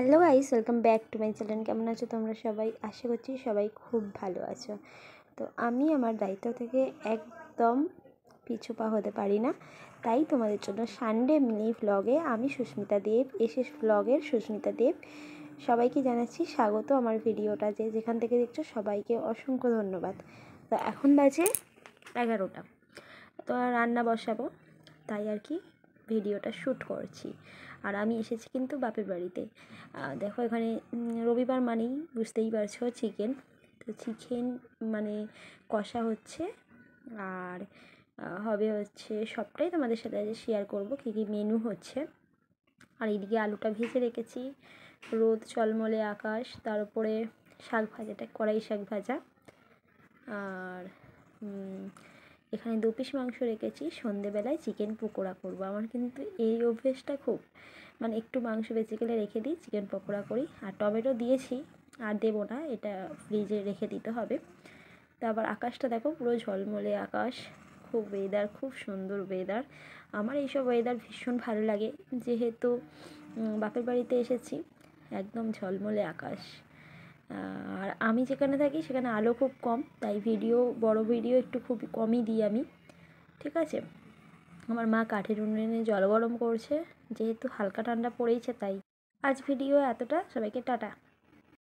Hello guys, welcome back to my channel. কেমন আছো তোমরা সবাই? আশা করছি সবাই খুব ভালো আছো। তো আমি আমার দায়িত্ব থেকে একদম পিছু পা হতে পারি না, তাই তোমাদের জন্য সানডে মিনি ভ্লগে আমি সুস্মিতা দেব, ভ্লগের সুস্মিতা দেব সবাইকে জানাচ্ছি স্বাগত। আমার ভিডিওটা যেখান থেকে দেখছো সবাইকে অসংখ্য ধন্যবাদ। তো এখন বাজে 11টা, তো রান্না বসাবো, তাই আর কি ভিডিওটা শ্যুট করছি। আর আমি এসেছি কিন্তু বাপের বাড়িতে। দেখো এখানে রবিবার মানেই বুঝতেই পারছো চিকেন, তো চিকেন মানে কষা হচ্ছে। আর হবে হচ্ছে সবটাই তোমাদের সাথে শেয়ার করব কী কী মেনু হচ্ছে। আর এইদিকে আলুটা ভেজে রেখেছি, রোদ ঝলমলে আকাশ, তার উপরে শাক ভাজাটা কড়াই শাক ভাজা। আর এখানে 2 পিস মাংস রেখেছি, সন্ধেবেলায় চিকেন পকোড়া করব। আমার কিন্তু এই অভ্যেসটা খুব, মানে একটু মাংস বেঁচে গেলে রেখে দিই, চিকেন পকোড়া করি। আর টমেটো দিয়েছি, আর দেবো না, এটা ফ্রিজে রেখে দিতে হবে। তো আবার আকাশটা দেখো, পুরো ঝলমলে আকাশ, খুব ওয়েদার, খুব সুন্দর ওয়েদার। আমার এইসব ওয়েদার ভীষণ ভালো লাগে, যেহেতু বাপের বাড়িতে এসেছি, একদম ঝলমলে আকাশ। আর আমি যেখানে থাকি সেখানে আলো খুব কম, তাই বড় ভিডিও একটু খুব কমই দিই আমি, ঠিক আছে। আমার মা কাঠের উনুনে জল গরম করছে, যেহেতু হালকা ঠান্ডা পড়েইছে, তাই আজ ভিডিও এতটা। সবাইকে টাটা।